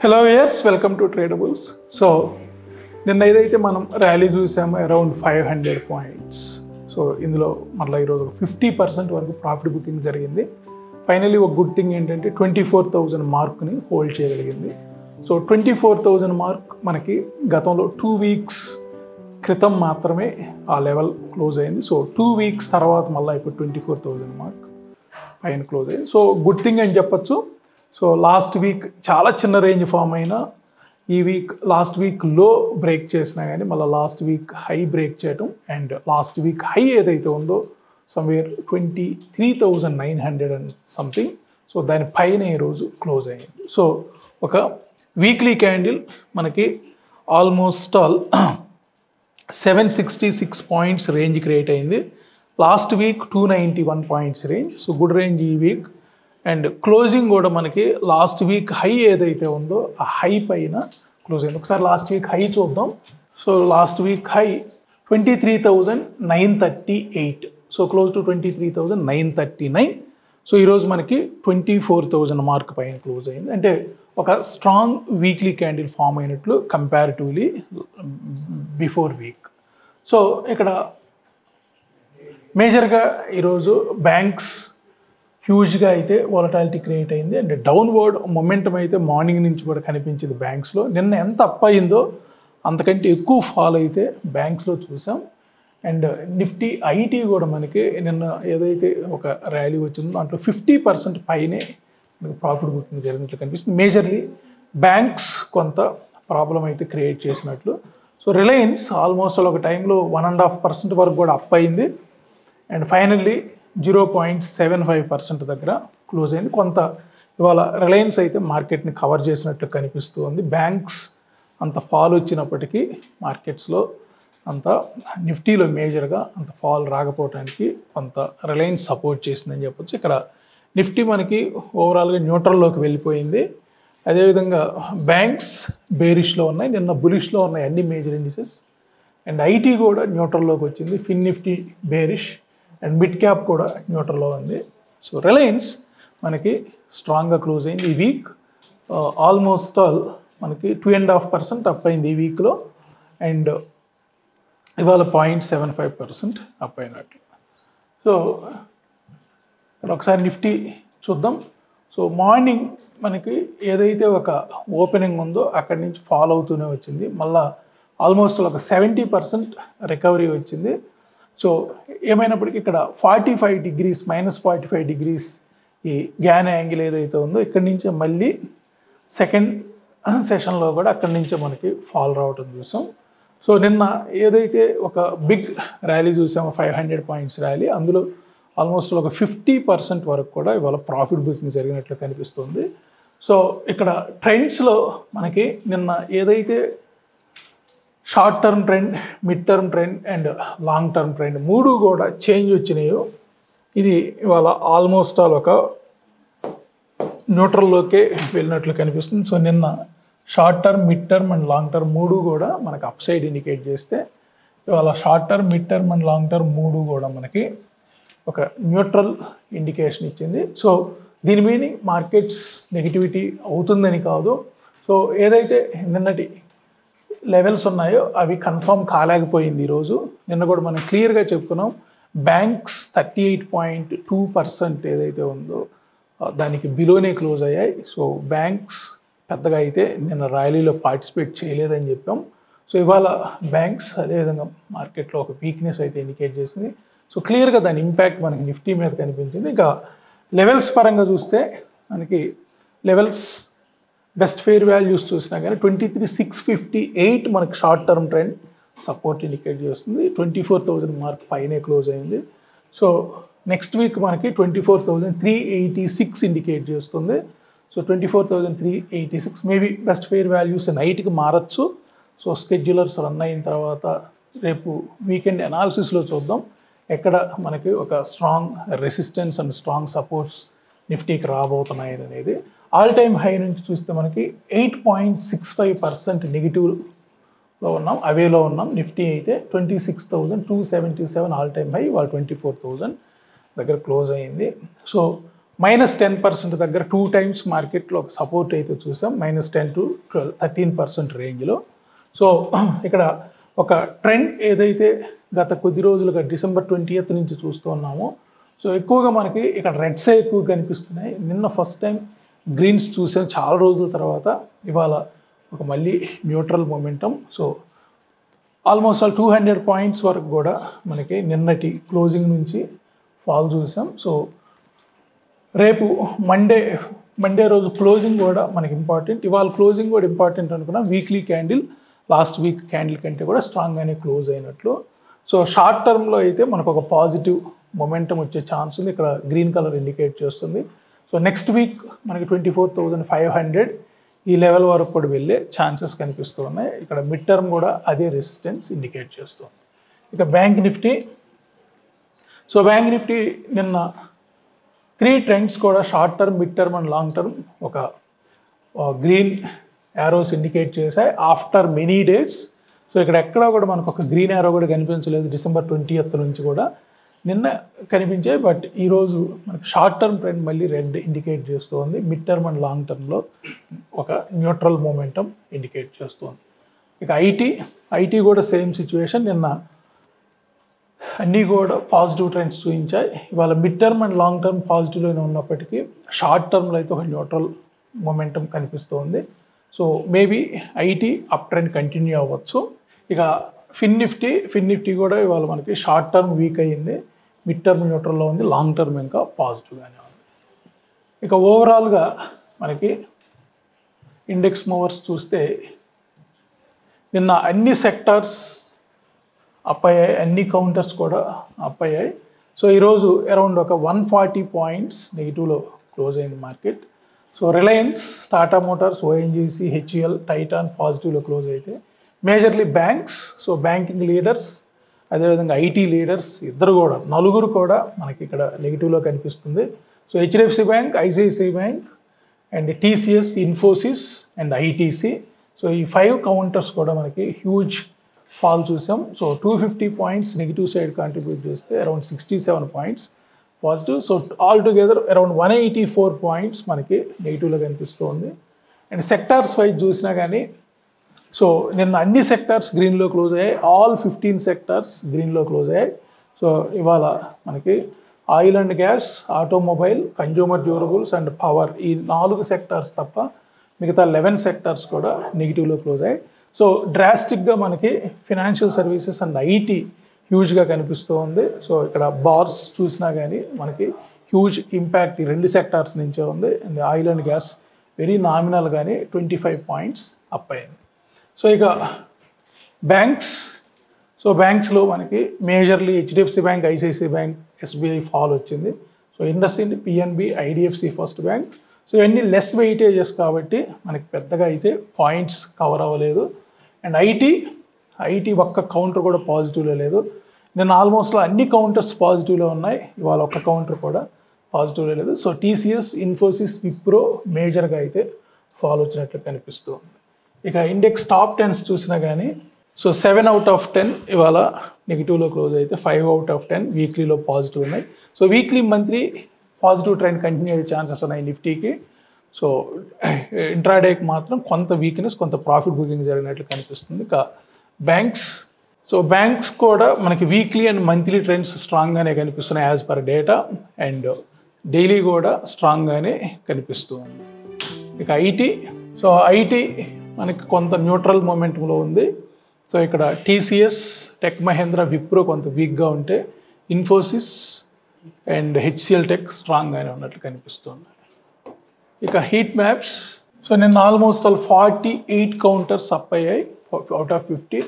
Hello viewers, welcome to Tradables. So, నిన్న ఏదైతే మనం ర్యాలీ చూసామో అరౌండ్ 500 పాయింట్స్. సో ఇందులో మళ్ళీ ఈరోజు 50% వరకు ప్రాఫిట్ బుకింగ్ జరిగింది. ఫైనలీ ఒక గుడ్ థింగ్ ఏంటంటే 24,000 మార్క్ని హోల్డ్ చేయగలిగింది. సో 24,000 మార్క్ మనకి గతంలో 2 వీక్స్ క్రితం మాత్రమే ఆ లెవెల్ క్లోజ్ అయింది. సో 2 వీక్స్ తర్వాత మళ్ళీ ఇప్పుడు 24,000 మార్క్ పైన క్లోజ్ అయింది. సో గుడ్ థింగ్ అని చెప్పచ్చు. సో లాస్ట్ వీక్ చాలా చిన్న రేంజ్ ఫామ్ అయినా ఈ వీక్ లాస్ట్ వీక్ లో బ్రేక్ చేసినా కానీ మళ్ళీ లాస్ట్ వీక్ హై బ్రేక్ చేయటం అండ్ లాస్ట్ వీక్ హై ఏదైతే ఉందో సమ్వేర్ 23,900 అండ్ సంథింగ్. సో దాని పైన ఈరోజు క్లోజ్ అయింది. సో ఒక వీక్లీ క్యాండిల్ మనకి almost all 766 points range create అయింది. Last week 291 points range. So good range ఈ వీక్. అండ్ క్లోజింగ్ కూడా మనకి లాస్ట్ వీక్ హై ఏదైతే ఉందో ఆ హై పైన క్లోజ్ అయింది. ఒకసారి లాస్ట్ వీక్ హై చూద్దాం. So last week high 23,938. So close to 23,939. So ఈరోజు మనకి 24,000 మార్క్ పైన క్లోజ్ అయింది. అంటే ఒక స్ట్రాంగ్ వీక్లీ క్యాండిల్ ఫామ్ అయినట్లు కంపారిటివ్లీ బిఫోర్ వీక్. సో ఇక్కడ మేజర్గా ఈరోజు బ్యాంక్స్ హ్యూజ్గా అయితే వాలటాలిటీ క్రియేట్ అయింది. అండ్ డౌన్వర్డ్ మొమెంటం అయితే మార్నింగ్ నుంచి కూడా కనిపించింది బ్యాంక్స్లో. నిన్న ఎంత అప్ అయిందో అంతకంటే ఎక్కువ ఫాల్ అయితే బ్యాంక్స్లో చూసాం. అండ్ నిఫ్టీ ఐటీ కూడా మనకి నిన్న ఏదైతే ఒక ర్యాలీ వచ్చిందో దాంట్లో 50% పైనే మనకి ప్రాఫిట్ బుకింగ్ జరిగినట్లు కనిపిస్తుంది. మేజర్లీ బ్యాంక్స్ కొంత ప్రాబ్లం అయితే క్రియేట్ చేసినట్లు. సో రిలయన్స్ ఆల్మోస్ట్ ఒక టైంలో 1.5% వరకు కూడా అప్ అయింది. అండ్ ఫైనల్లీ 0.75% దగ్గర క్లోజ్ అయింది. కొంత ఇవాళ రిలయన్స్ అయితే మార్కెట్ని కవర్ చేసినట్లు కనిపిస్తుంది. బ్యాంక్స్ అంత ఫాల్ వచ్చినప్పటికీ మార్కెట్స్లో అంత నిఫ్టీలో మేజర్గా అంత ఫాల్ రాకపోవడానికి కొంత రిలయన్స్ సపోర్ట్ చేసిందని చెప్పొచ్చు. ఇక్కడ నిఫ్టీ మనకి ఓవరాల్గా న్యూట్రల్లోకి వెళ్ళిపోయింది. అదేవిధంగా బ్యాంక్స్ బేరిష్లో ఉన్నాయి, నిన్న బులిష్లో ఉన్నాయి అన్ని మేజర్ ఇండిసెస్. అండ్ ఐటీ కూడా న్యూట్రల్లోకి వచ్చింది. Fin Nifty bearish and mid cap కూడా న్యూట్రల్లో ఉంది. సో రిలయన్స్ మనకి స్ట్రాంగ్గా క్లోజ్ అయింది ఈ వీక్. ఆల్మోస్ట్ ఆల్ మనకి 2.5% అప్ అయింది ఈ వీక్లో. అండ్ ఇవాళ 0.75% అప్ అయినట్లు. సో ఇక్కడ ఒకసారి నిఫ్టీ చూద్దాం. సో మార్నింగ్ మనకి ఏదైతే ఒక ఓపెనింగ్ ఉందో అక్కడి నుంచి ఫాలో అవుతూనే వచ్చింది. మళ్ళీ ఆల్మోస్ట్ ఒక 70% రికవరీ వచ్చింది. సో ఏమైనప్పటికీ ఇక్కడ 45 డిగ్రీస్ -45 డిగ్రీస్ ఈ గ్యాన్ యాంగిల్ ఏదైతే ఉందో ఇక్కడి నుంచే మళ్ళీ సెకండ్ సెషన్లో కూడా అక్కడి నుంచే మనకి ఫాల్ రావటం చూసాం. సో నిన్న ఏదైతే ఒక బిగ్ ర్యాలీ చూసామో 500 పాయింట్స్ ర్యాలీ, అందులో ఆల్మోస్ట్ ఒక 50% వరకు కూడా ఇవాళ ప్రాఫిట్ బుకింగ్ జరిగినట్లు కనిపిస్తుంది. సో ఇక్కడ ట్రెండ్స్లో మనకి నిన్న ఏదైతే short term trend, mid term trend and long term trend మూడు కూడా చేంజ్ వచ్చినాయో ఇది ఇవాళ ఆల్మోస్ట్ ఆల్ ఒక న్యూట్రల్లోకే వెళ్ళినట్లు కనిపిస్తుంది. సో నిన్న short term, mid term and long term మూడు కూడా మనకు అప్ సైడ్ ఇండికేట్ చేస్తే ఇవాళ short term, mid term and long term మూడు కూడా మనకి ఒక న్యూట్రల్ ఇండికేషన్ ఇచ్చింది. సో దీని మీనింగ్ మార్కెట్స్ నెగిటివిటీ అవుతుందని కాదు. సో ఏదైతే నిన్నటి లెవెల్స్ ఉన్నాయో అవి కన్ఫర్మ్ కాలేకపోయింది ఈరోజు. నిన్న కూడా మనం క్లియర్గా చెప్పుకున్నాం బ్యాంక్స్ 38.2% ఏదైతే ఉందో దానికి బిలోనే క్లోజ్ అయ్యాయి. సో బ్యాంక్స్ పెద్దగా అయితే నిన్న ర్యాలీలో పార్టిసిపేట్ చేయలేదని చెప్పాం. సో ఇవాళ బ్యాంక్స్ అదేవిధంగా మార్కెట్లో ఒక వీక్నెస్ అయితే ఇండికేట్ చేసింది. సో క్లియర్గా దాని ఇంపాక్ట్ మనకి నిఫ్టీ మీద కనిపించింది. ఇంకా లెవెల్స్ పరంగా చూస్తే మనకి లెవెల్స్ బెస్ట్ ఫెయిర్ వాల్యూస్ చూసినా కానీ 23,658 మనకి short term trend support indicate చేస్తుంది. 24,000 మార్క్ పైనే క్లోజ్ అయింది. సో నెక్స్ట్ వీక్ మనకి 24,386 ఇండికేట్ చేస్తుంది. So 24,386 maybe best fair values నైట్కి మారచ్చు. సో స్కెడ్యూలర్స్ రన్ అయిన తర్వాత రేపు వీకెండ్ అనాలిసిస్లో చూద్దాం ఎక్కడ మనకి ఒక strong resistance and strong supports నిఫ్టీకి రాబోతున్నాయి అనేది. ఆల్ టైమ్ హై నుంచి చూస్తే మనకి 8.65% నెగిటివ్లో ఉన్నాం, అవేలో ఉన్నాం. నిఫ్టీ అయితే 26,277 ఆల్ టైమ్ హై, వాళ్ళు 24,000 దగ్గర క్లోజ్ అయ్యింది. సో -10% దగ్గర 2 టైమ్స్ మార్కెట్లో ఒక సపోర్ట్ అయితే చూసాం, -10 to 13% రేంజ్లో. సో ఇక్కడ ఒక ట్రెండ్ ఏదైతే గత కొద్ది రోజులుగా December 20th నుంచి చూస్తూ ఉన్నామో, సో ఎక్కువగా మనకి ఇక్కడ రెడ్సే ఎక్కువ కనిపిస్తున్నాయి. నిన్న ఫస్ట్ టైం గ్రీన్స్ చూసాం చాలా రోజుల తర్వాత. ఇవాళ ఒక మళ్ళీ neutral momentum. So almost 200 points వరకు కూడా మనకి నిన్నటి క్లోజింగ్ నుంచి ఫాల్ చూసాం. సో రేపు మండే రోజు క్లోజింగ్ కూడా మనకి ఇంపార్టెంట్. ఇవాళ క్లోజింగ్ కూడా ఇంపార్టెంట్ అనుకున్నాం. Weekly candle last week candle కంటే కూడా స్ట్రాంగ్గానే క్లోజ్ అయినట్లు. సో షార్ట్ టర్మ్లో అయితే మనకు ఒక పాజిటివ్ మొమెంటం వచ్చే ఛాన్స్ ఉంది. ఇక్కడ గ్రీన్ కలర్ ఇండికేట్ చేస్తుంది. సో నెక్స్ట్ వీక్ మనకి 24,500 ఈ లెవెల్ వరకు కూడా వెళ్ళే ఛాన్సెస్ కనిపిస్తూ ఉన్నాయి. ఇక్కడ మిడ్ టర్మ్ కూడా అదే రెసిస్టెన్స్ ఇండికేట్ చేస్తుంది. ఇక bank Nifty. So bank Nifty నిన్న 3 ట్రెండ్స్ కూడా short term, mid term and long term ఒక గ్రీన్ యారోస్ ఇండికేట్ చేశాయి ఆఫ్టర్ మెనీ డేస్. సో ఇక్కడ ఎక్కడా కూడా మనకు ఒక గ్రీన్ యారో కూడా కనిపించలేదు December 20th నుంచి కూడా. నిన్న కనిపించాయి, బట్ ఈరోజు మనకు షార్ట్ టర్మ్ ట్రెండ్ మళ్ళీ రెడ్ ఇండికేట్ చేస్తుంది. మిడ్ టర్మ్ అండ్ లాంగ్ టర్మ్లో ఒక న్యూట్రల్ మూమెంటం ఇండికేట్ చేస్తుంది. ఇక ఐటీ కూడా సేమ్ సిచ్యువేషన్. నిన్న అన్నీ కూడా పాజిటివ్ ట్రెండ్స్ చూపించాయి. ఇవాళ mid term and long term పాజిటివ్లోనే ఉన్నప్పటికీ షార్ట్ టర్మ్లో అయితే ఒక న్యూట్రల్ మొమెంటం కనిపిస్తుంది. So maybe IT up trend continue అవ్వచ్చు. ఇక ఫిన్ నిఫ్టీ కూడా ఇవాళ మనకి షార్ట్ టర్మ్ వీక్ అయ్యింది, మిడ్ టర్మ్ న్యూట్రల్లో ఉంది, లాంగ్ టర్మ్ ఇంకా పాజిటివ్గానే ఉంది. ఇక ఓవరాల్గా మనకి ఇండెక్స్ మూవర్స్ చూస్తే నిన్న అన్ని సెక్టార్స్ అప్ అయ్యాయి, అన్ని కౌంటర్స్ కూడా అప్ అయ్యాయి. సో ఈరోజు అరౌండ్ ఒక 140 పాయింట్స్ నెగిటివ్లో క్లోజ్ అయింది market. So Reliance, Tata Motors, ONGC, HEL, Titan పాజిటివ్లో క్లోజ్ అయితే majorly banks, so banking leaders, అదేవిధంగా ఐటీ లీడర్స్ నలుగురు కూడా మనకి ఇక్కడ నెగిటివ్లో కనిపిస్తుంది. So HDFC bank, ICICI bank and TCS, Infosys and ITC. So ఈ 5 కౌంటర్స్ కూడా మనకి హ్యూజ్ ఫాల్ చూసాం. So 250 points negative side contribute చేస్తే around 67 points positive. So all together around 184 points మనకి నెగిటివ్లో కనిపిస్తూ ఉంది. అండ్ సెక్టార్స్ వైజ్ చూసినా కానీ సో నిన్న అన్ని సెక్టార్స్ గ్రీన్లో క్లోజ్ అయ్యాయి. ఆల్ 15 సెక్టార్స్ గ్రీన్లో క్లోజ్ అయ్యాయి. సో ఇవాళ మనకి oil and gas, automobile, consumer durables and power ఈ 4 సెక్టార్స్ తప్ప మిగతా 11 సెక్టార్స్ కూడా నెగిటివ్లో క్లోజ్ అయ్యాయి. సో డ్రాస్టిక్గా మనకి ఫినాన్షియల్ సర్వీసెస్ అండ్ ఐటీ హ్యూజ్గా కనిపిస్తూ ఉంది. సో ఇక్కడ బార్స్ చూసినా కానీ మనకి హ్యూజ్ ఇంపాక్ట్ ఈ 2 సెక్టార్స్ నుంచే ఉంది. And oil and gas very nominal కానీ 25 పాయింట్స్ అప్ అయింది. సో ఇక బ్యాంక్స్లో మనకి majorly HDFC bank, ICICI bank, SBI fall వచ్చింది. So IndusInd, PNB, IDFC first bank. So ఇవన్నీ లెస్ వెయిటేజెస్ కాబట్టి మనకి పెద్దగా అయితే పాయింట్స్ కవర్ అవ్వలేదు. అండ్ ఐటీ ఒక్క కౌంటర్ కూడా పాజిటివ్లో లేదు. నేను ఆల్మోస్ట్లో అన్ని కౌంటర్స్ పాజిటివ్లో ఉన్నాయి, ఇవాళ ఒక్క కౌంటర్ కూడా పాజిటివ్లో లేదు. సో టీసీఎస్, ఇన్ఫోసిస్, విప్రో మేజర్గా అయితే ఫాల్ వచ్చినట్లు కనిపిస్తుంది. ఇక ఇండెక్స్ టాప్ 10s చూసినా కానీ సో 7 out of 10 ఇవాళ నెగిటివ్లో క్లోజ్ అయితే 5 out of 10 వీక్లీలో పాజిటివ్ ఉన్నాయి. So weekly, monthly positive trend continue అయ్యే ఛాన్సెస్ ఉన్నాయి నిఫ్టీకి. సో ఇంట్రాడేకి మాత్రం కొంత వీక్నెస్, కొంత ప్రాఫిట్ బుకింగ్ జరిగినట్లు కనిపిస్తుంది. ఇక బ్యాంక్స్ కూడా మనకి వీక్లీ అండ్ మంత్లీ ట్రెండ్స్ స్ట్రాంగ్గానే కనిపిస్తున్నాయి as per data. And daily కూడా స్ట్రాంగ్గానే కనిపిస్తూ ఉంది. ఇక ఐటీ మనకి కొంత న్యూట్రల్ మొమెంటంలో ఉంది. సో ఇక్కడ టీసీఎస్, టెక్ మహేంద్ర, విప్రో కొంత వీక్గా ఉంటే ఇన్ఫోసిస్ అండ్ హెచ్సిఎల్ టెక్ స్ట్రాంగ్గానే ఉన్నట్లు కనిపిస్తుంది. ఇక హీట్ మ్యాప్స్. సో నిన్న ఆల్మోస్ట్ 48 కౌంటర్స్ అప్ అయ్యాయి అవుట్ ఆఫ్ 50.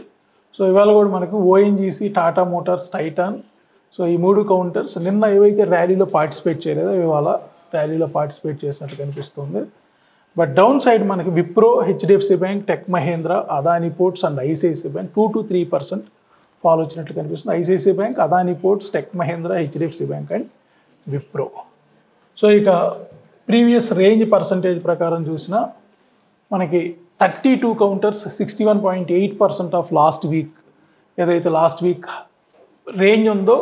సో ఇవాళ కూడా మనకు ONGC, Tata Motors, Titan, so ఈ 3 కౌంటర్స్ నిన్న ఏవైతే ర్యాలీలో పార్టిసిపేట్ చేయలేదో ఇవాళ ర్యాలీలో పార్టిసిపేట్ చేసినట్టు కనిపిస్తుంది. బట్ డౌన్ సైడ్ మనకి Wipro, HDFC bank, tech Mahindra, Adani ports and ICICI bank 2 to 3% fall వచ్చినట్లు కనిపిస్తుంది. ICICI bank, Adani ports, tech Mahindra, HDFC bank and Wipro. So ఇక ప్రీవియస్ రేంజ్ పర్సంటేజ్ ప్రకారం చూసినా మనకి 32 కౌంటర్స్ 61.8% ఆఫ్ లాస్ట్ వీక్ ఏదైతే లాస్ట్ వీక్ రేంజ్ ఉందో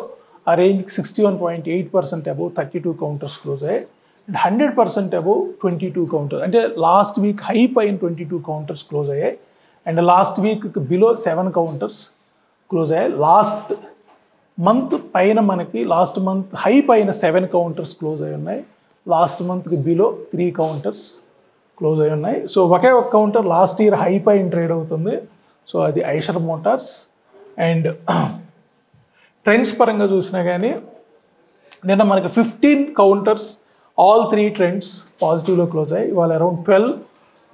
ఆ రేంజ్కి 61.8% అబౌవ్ 32 కౌంటర్స్ క్లోజ్ అయ్యాయి. అండ్ 100% అబౌవ్ 22 కౌంటర్, అంటే లాస్ట్ వీక్ హై పైన 22 కౌంటర్స్ క్లోజ్ అయ్యాయి and last week below 7 counters close అయ్యాయి. లాస్ట్ మంత్ పైన మనకి లాస్ట్ మంత్ హై పైన 7 కౌంటర్స్ క్లోజ్ అయి ఉన్నాయి, లాస్ట్ మంత్కి బిలో 3 కౌంటర్స్ క్లోజ్ అయి ఉన్నాయి. సో ఒకే ఒక కౌంటర్ లాస్ట్ ఇయర్ హై పైన ట్రేడ్ అవుతుంది, సో అది ఐషర్ మోటార్స్. అండ్ ట్రెండ్స్ పరంగా చూసినా కానీ నిన్న మనకి 15 కౌంటర్స్ ఆల్ 3 ట్రెండ్స్ పాజిటివ్లో క్లోజ్ అయ్యాయి, ఇవాళ అరౌండ్ 12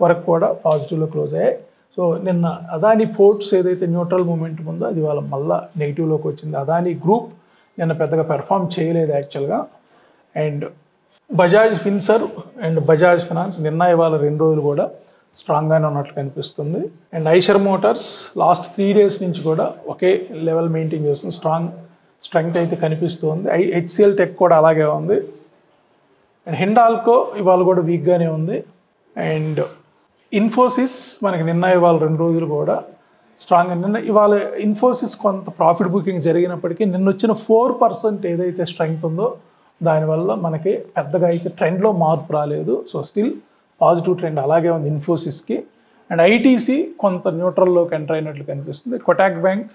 వరకు కూడా పాజిటివ్లో క్లోజ్ అయ్యాయి. సో నిన్న అదానీ పోర్ట్స్ ఏదైతే న్యూట్రల్ మూమెంట్ ఉందో అది ఇవాళ మళ్ళీ నెగిటివ్లోకి వచ్చింది. అదానీ గ్రూప్ నిన్న పెద్దగా పెర్ఫామ్ చేయలేదు యాక్చువల్గా. And Bajaj Finserv and Bajaj finance నిన్న ఇవాళ 2 రోజులు కూడా స్ట్రాంగ్గానే ఉన్నట్లు కనిపిస్తుంది. And Eicher Motors last 3 days నుంచి కూడా ఒకే లెవెల్ మెయింటైన్ చేస్తుంది, స్ట్రెంగ్త్ అయితే కనిపిస్తుంది. హెచ్సిఎల్ టెక్ కూడా అలాగే ఉంది. అండ్ హిండాల్కో ఇవాళ కూడా వీక్గానే ఉంది. అండ్ ఇన్ఫోసిస్ మనకి నిన్న ఇవాళ 2 రోజులు కూడా స్ట్రాంగ్. నిన్న ఇవాళ ఇన్ఫోసిస్ కొంత ప్రాఫిట్ బుకింగ్ జరిగినప్పటికీ నిన్న వచ్చిన 4% ఏదైతే స్ట్రెంగ్త్ ఉందో దానివల్ల మనకి పెద్దగా అయితే ట్రెండ్లో మార్పు రాలేదు. సో స్టిల్ పాజిటివ్ ట్రెండ్ అలాగే ఉంది ఇన్ఫోసిస్కి. అండ్ ఐటీసీ కొంత న్యూట్రల్లోకి ఎంటర్ అయినట్లు కనిపిస్తుంది. Kotak bank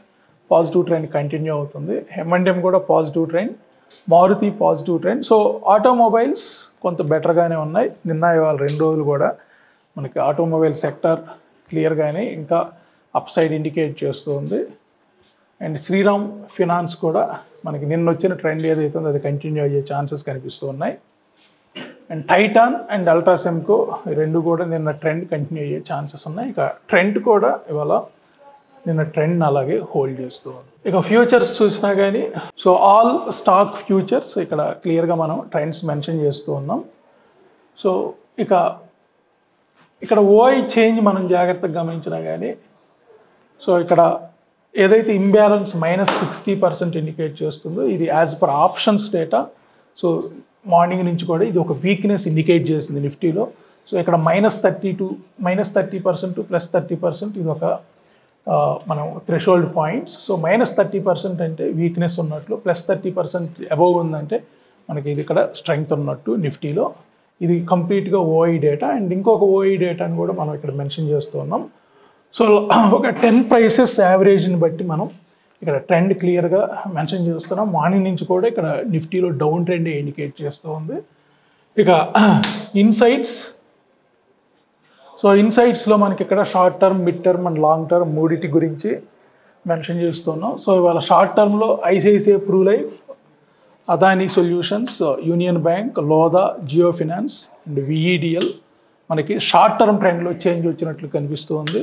positive trend continue అవుతుంది. M&M కూడా positive trend, Maruti positive trend. So automobiles కొంత బెటర్గానే ఉన్నాయి. నిన్న ఇవాళ 2 రోజులు కూడా మనకి ఆటోమొబైల్ సెక్టర్ క్లియర్గానే ఇంకా అప్ సైడ్ ఇండికేట్ చేస్తూ ఉంది. అండ్ శ్రీరామ్ ఫినాన్స్ కూడా మనకి నిన్న వచ్చిన ట్రెండ్ ఏదైతే ఉందో అది కంటిన్యూ అయ్యే ఛాన్సెస్ కనిపిస్తూ ఉన్నాయి. అండ్ టైటాన్ అండ్ అల్ట్రాసెమ్కో 2 కూడా నిన్న ట్రెండ్ కంటిన్యూ అయ్యే ఛాన్సెస్ ఉన్నాయి. ఇక ట్రెండ్ కూడా ఇవాళ నిన్న ట్రెండ్ అలాగే హోల్డ్ చేస్తూ ఉంది. ఇక ఫ్యూచర్స్ చూసినా కానీ సో ఆల్ స్టాక్ ఫ్యూచర్స్ ఇక్కడ క్లియర్గా మనం ట్రెండ్స్ మెన్షన్ చేస్తూ ఉన్నాం. సో ఇక్కడ ఓఐ చేంజ్ మనం జాగ్రత్తగా గమనించినా కానీ సో ఇక్కడ ఏదైతే ఇంబ్యాలెన్స్ -60% ఇండికేట్ చేస్తుందో ఇది as per options data. So morning నుంచి కూడా ఇది ఒక వీక్నెస్ ఇండికేట్ చేసింది నిఫ్టీలో. సో ఇక్కడ -30% టు +30% ఇది ఒక మనం థ్రెషోల్డ్ పాయింట్స్. సో -30% అంటే వీక్నెస్ ఉన్నట్లు, +30% అబోవ్ ఉందంటే మనకి ఇది ఇక్కడ స్ట్రెంగ్త్ ఉన్నట్టు నిఫ్టీలో. ఇది కంప్లీట్గా ఓఐ డేటా. అండ్ ఇంకొక ఓఐ డేటాని కూడా మనం ఇక్కడ మెన్షన్ చేస్తూ ఉన్నాం. సో ఒక 10 ప్రైసెస్ యావరేజ్ని బట్టి మనం ఇక్కడ ట్రెండ్ క్లియర్గా మెన్షన్ చేస్తున్నాం. మార్నింగ్ నుంచి కూడా ఇక్కడ నిఫ్టీలో డౌన్ ట్రెండ్ ఇండికేట్ చేస్తూ ఉంది. ఇక ఇన్సైట్స్, సో ఇన్సైట్స్లో మనకి ఇక్కడ short term, mid term and long term మూడిటి గురించి మెన్షన్ చేస్తున్నాం. సో ఇవాళ షార్ట్ టర్మ్లో ICICI Pru Life, Adani solutions, Union bank, Lodha, Jio finance and VEDL మనకి షార్ట్ టర్మ్ ట్రెండ్లో చేంజ్ వచ్చినట్లు కనిపిస్తుంది.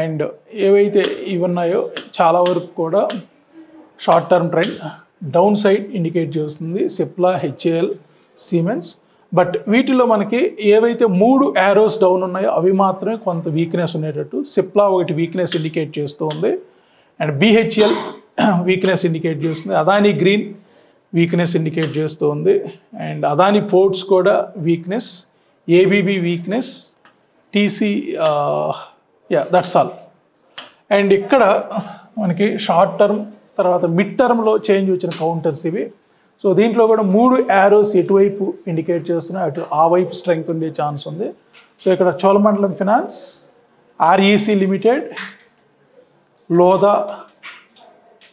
అండ్ ఏవైతే ఇవి ఉన్నాయో చాలా వరకు కూడా short term trend down side indicate చేస్తుంది, సిప్లా, హెచ్ఏఎల్, సిమెన్స్. బట్ వీటిలో మనకి ఏవైతే 3 యారోస్ డౌన్ ఉన్నాయో అవి మాత్రమే కొంత వీక్నెస్ ఉండేటట్టు. సిప్లా ఒకటి వీక్నెస్ ఇండికేట్ చేస్తూ ఉంది అండ్ బిహెచ్ఎల్ వీక్నెస్ ఇండికేట్ చేస్తుంది, అదానీ గ్రీన్ వీక్నెస్ ఇండికేట్ చేస్తూ ఉంది అండ్ అదానీ పోర్ట్స్ కూడా weakness, ABB weakness, TC, that's all. And ఇక్కడ మనకి షార్ట్ టర్మ్ తర్వాత మిడ్ టర్మ్లో చేంజ్ వచ్చిన కౌంటర్స్ ఇవి. సో దీంట్లో కూడా 3 యారోస్ ఎటువైపు ఇండికేట్ చేస్తున్నాయి, అటు ఆ వైపు స్ట్రెంగ్త్ ఉండే ఛాన్స్ ఉంది. సో ఇక్కడ Cholamandalam finance, REC limited, Lodha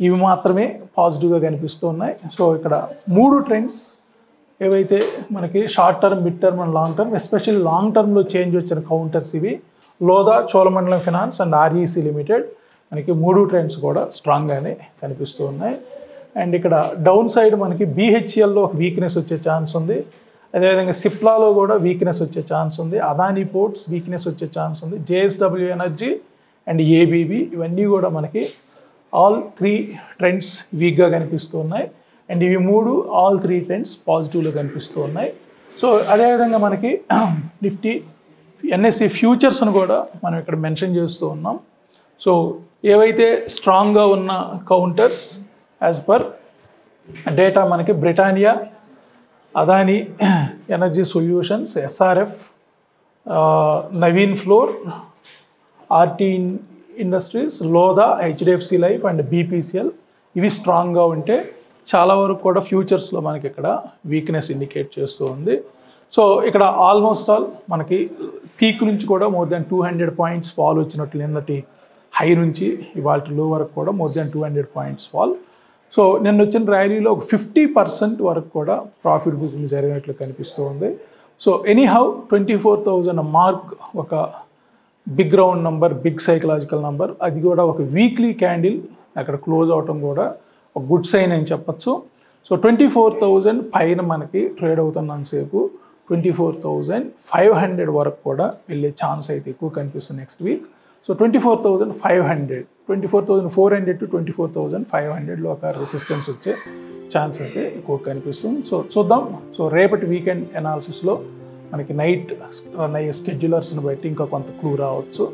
ఇవి మాత్రమే పాజిటివ్గా కనిపిస్తూ ఉన్నాయి. సో ఇక్కడ 3 ట్రెండ్స్ ఏవైతే మనకి short term, mid term and long term, especially long టర్మ్లో చేంజ్ వచ్చిన కౌంటర్స్ ఇవి. Lodha, Cholamandalam finance and REC limited మనకి 3 ట్రెండ్స్ కూడా స్ట్రాంగ్గానే కనిపిస్తూ ఉన్నాయి. అండ్ ఇక్కడ డౌన్ సైడ్ మనకి బిహెచ్ఎల్లో ఒక వీక్నెస్ వచ్చే ఛాన్స్ ఉంది, అదేవిధంగా సిప్లాలో కూడా వీక్నెస్ వచ్చే ఛాన్స్ ఉంది, అదానీ పోర్ట్స్ వీక్నెస్ వచ్చే ఛాన్స్ ఉంది, జేఎస్డబ్ల్యూ ఎనర్జీ అండ్ ఏబీబీ ఇవన్నీ కూడా మనకి ఆల్ 3 ట్రెండ్స్ వీక్గా కనిపిస్తూ ఉన్నాయి. అండ్ ఇవి 3 ఆల్ 3 ట్రెండ్స్ పాజిటివ్లో కనిపిస్తూ ఉన్నాయి. సో అదేవిధంగా మనకి నిఫ్టీ ఎన్ఎస్సి ఫ్యూచర్స్ను కూడా మనం ఇక్కడ మెన్షన్ చేస్తూ ఉన్నాం. సో ఏవైతే స్ట్రాంగ్గా ఉన్న కౌంటర్స్ యాజ్ పర్ డేటా మనకి Britannia, Adani energy solutions, SRF, Navin fluor, Aarti industries, Lodha, HDFC life and BPCL ఇవి స్ట్రాంగ్గా ఉంటే చాలా వరకు కూడా ఫ్యూచర్స్లో మనకి ఇక్కడ వీక్నెస్ ఇండికేట్ చేస్తూ ఉంది. సో ఇక్కడ ఆల్మోస్ట్ ఆల్ మనకి పీక్ నుంచి కూడా మోర్ దాన్ 200 పాయింట్స్ ఫాల్ వచ్చినట్లు, నిన్నటి హై నుంచి ఇవాళ లో వరకు కూడా more than 200 points fall. So నిన్న వచ్చిన ర్యాలీలో ఒక 50% వరకు కూడా ప్రాఫిట్ బుకింగ్ జరిగినట్లు కనిపిస్తూ ఉంది. సో ఎనీహౌ 24,000 మార్క్ ఒక big round number, big psychological number. అది కూడా ఒక వీక్లీ క్యాండిల్ అక్కడ క్లోజ్ అవటం కూడా ఒక గుడ్ సైన్ అని చెప్పచ్చు. సో 24,000 పైన మనకి ట్రేడ్ అవుతున్నంతసేపు 24,500 వరకు కూడా వెళ్ళే ఛాన్స్ అయితే ఎక్కువ కనిపిస్తుంది నెక్స్ట్ వీక్. సో 24,500, 24,400 to 24,500లో ఒక రెసిస్టెన్స్ వచ్చే ఛాన్సెస్ అయితే ఎక్కువ కనిపిస్తుంది. సో చూద్దాం. సో రేపటి వీకెండ్ అనాలిసిస్లో మనకి నైట్ రన్ అయ్యే స్కెడ్యూలర్స్ని బట్టి ఇంకా కొంత క్లూ రావచ్చు.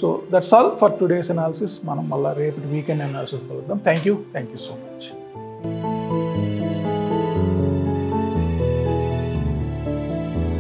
So that's all for today's analysis. మనం మళ్ళీ రేపటి వీకెండ్ అనాలిసిస్ కలుద్దాం. Thank you so much.